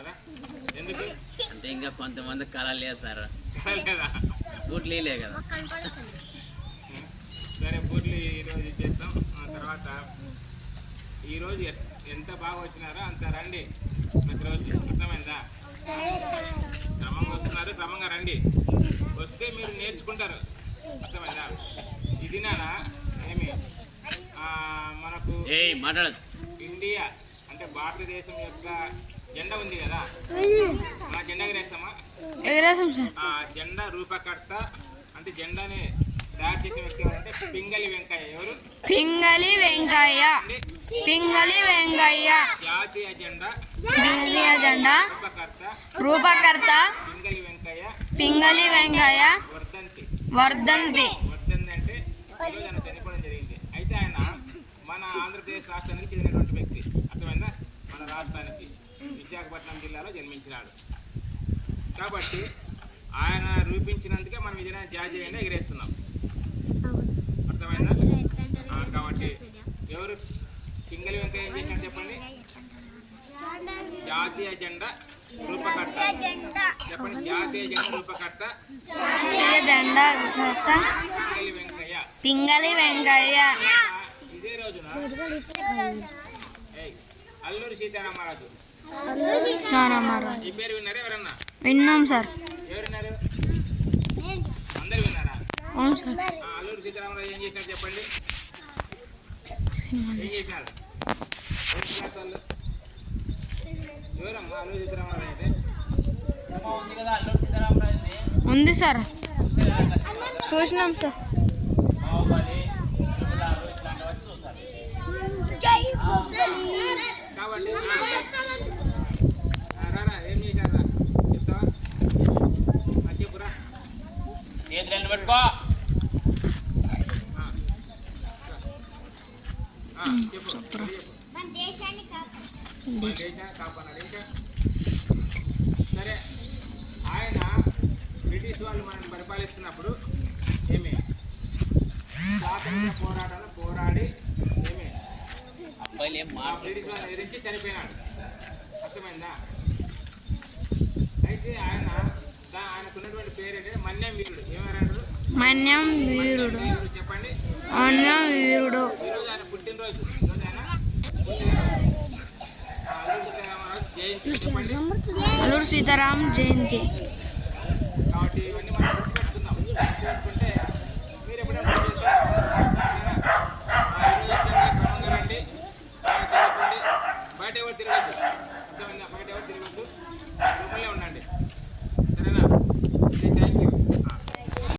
కదా? ఎందుకు అంటే ఇంకా కొంతమంది కళ లేదు సార్, లేదా? బూట్లు లే కదా. సరే బూట్లు ఈరోజు ఇచ్చేస్తాం. ఆ తర్వాత ఈరోజు ఎంత బాగా వచ్చినారో అంత రండి ప్రతిరోజు. అర్థమైందా? క్రమంగా వస్తున్నారు, క్రమంగా రండి. వస్తే మీరు నేర్చుకుంటారు. అర్థమైందా? ఇది నానా ఏమి మనకు మాట్లాడదు. ఇండియా అంటే భారతదేశం యొక్క జెండా ఉంది కదా, మన జెండా ఎగరేస్తామా? ఆ జెండా రూపకర్త అంటే జెండాని తయారు చేసిన వ్యక్తి ఎవరంటే పింగళి వెంకయ్య. ఎవరు? పింగళి వెంకయ్య. పింగళి వెంకయ్య జాతీయ జెండా రూపకర్త పింగళి వెంకయ్య. పింగళి వెంకయ్య వర్ధంతి. అంటే ఈరోజు ఆయన చనిపోవడం జరిగింది. అయితే ఆయన మన ఆంధ్రప్రదేశ్ రాష్ట్రానికి చెందినటువంటి వ్యక్తి. అర్థమైందా? మన రాష్ట్రానికి విశాఖపట్నం జిల్లాలో జన్మించినాడు. కాబట్టి ఆయన రూపించినందుకే మనం ఇది జాతీయ జెండా ఎగిరేస్తున్నాం. అర్థమైందా? కాబట్టి ఎవరు పింగళి వెంకయ్య ఏం చేసినారు చెప్పండి? జాతీయ జెండా రూపకర్త. చెప్పండి, జాతీయ జెండా రూపకర్త పింగళి వెంకయ్య. పింగళి వెంకయ్య. ఇదే రోజున అల్లూరి సీతారామరాజు. ఈ పేరు విన్నారా ఎవరన్నా? విన్నాం సార్. ఎవరు విన్నారు? అందరు విన్నారా? అవును సార్. అల్లూరి సీతారామరాజు ఏం చేసినారు చెప్పండి? ఏం చేసినారు? ఎవరమ్మా అల్లూరి సీతారామరాజు అంటే? ఉంది సార్, చూసినాం సార్. కాబట్టి రారా ఏం చేశారా చెప్తావా? చెప్పురా. చేతులు పెట్టుకో. చెప్పు. మన దేశాన్ని కాపాడాలి. ఇంకా సరే, ఆయన బ్రిటిష్ వాళ్ళు మనల్ని పరిపాలిస్తున్నప్పుడు ఏమి స్వాతంత్ర పోరాటాలు పోరాడి ఏమి బ్రిటిష్ వాళ్ళని ఎదిరించి చనిపోయినాడు. అర్థమైందా? అయితే ఆయనకున్నటువంటి పేరేంటే మన్యం వీరుడు. ఏమన్నాడు? మన్యం వీరుడు. చెప్పండి. మన్యం వీరుడు. ఈరోజు ఆయన పుట్టినరోజు. అల్లూరి సీతారాం జయంతి. కాబట్టి ఇవన్నీ మనం గుర్తుపెట్టుకుందాం.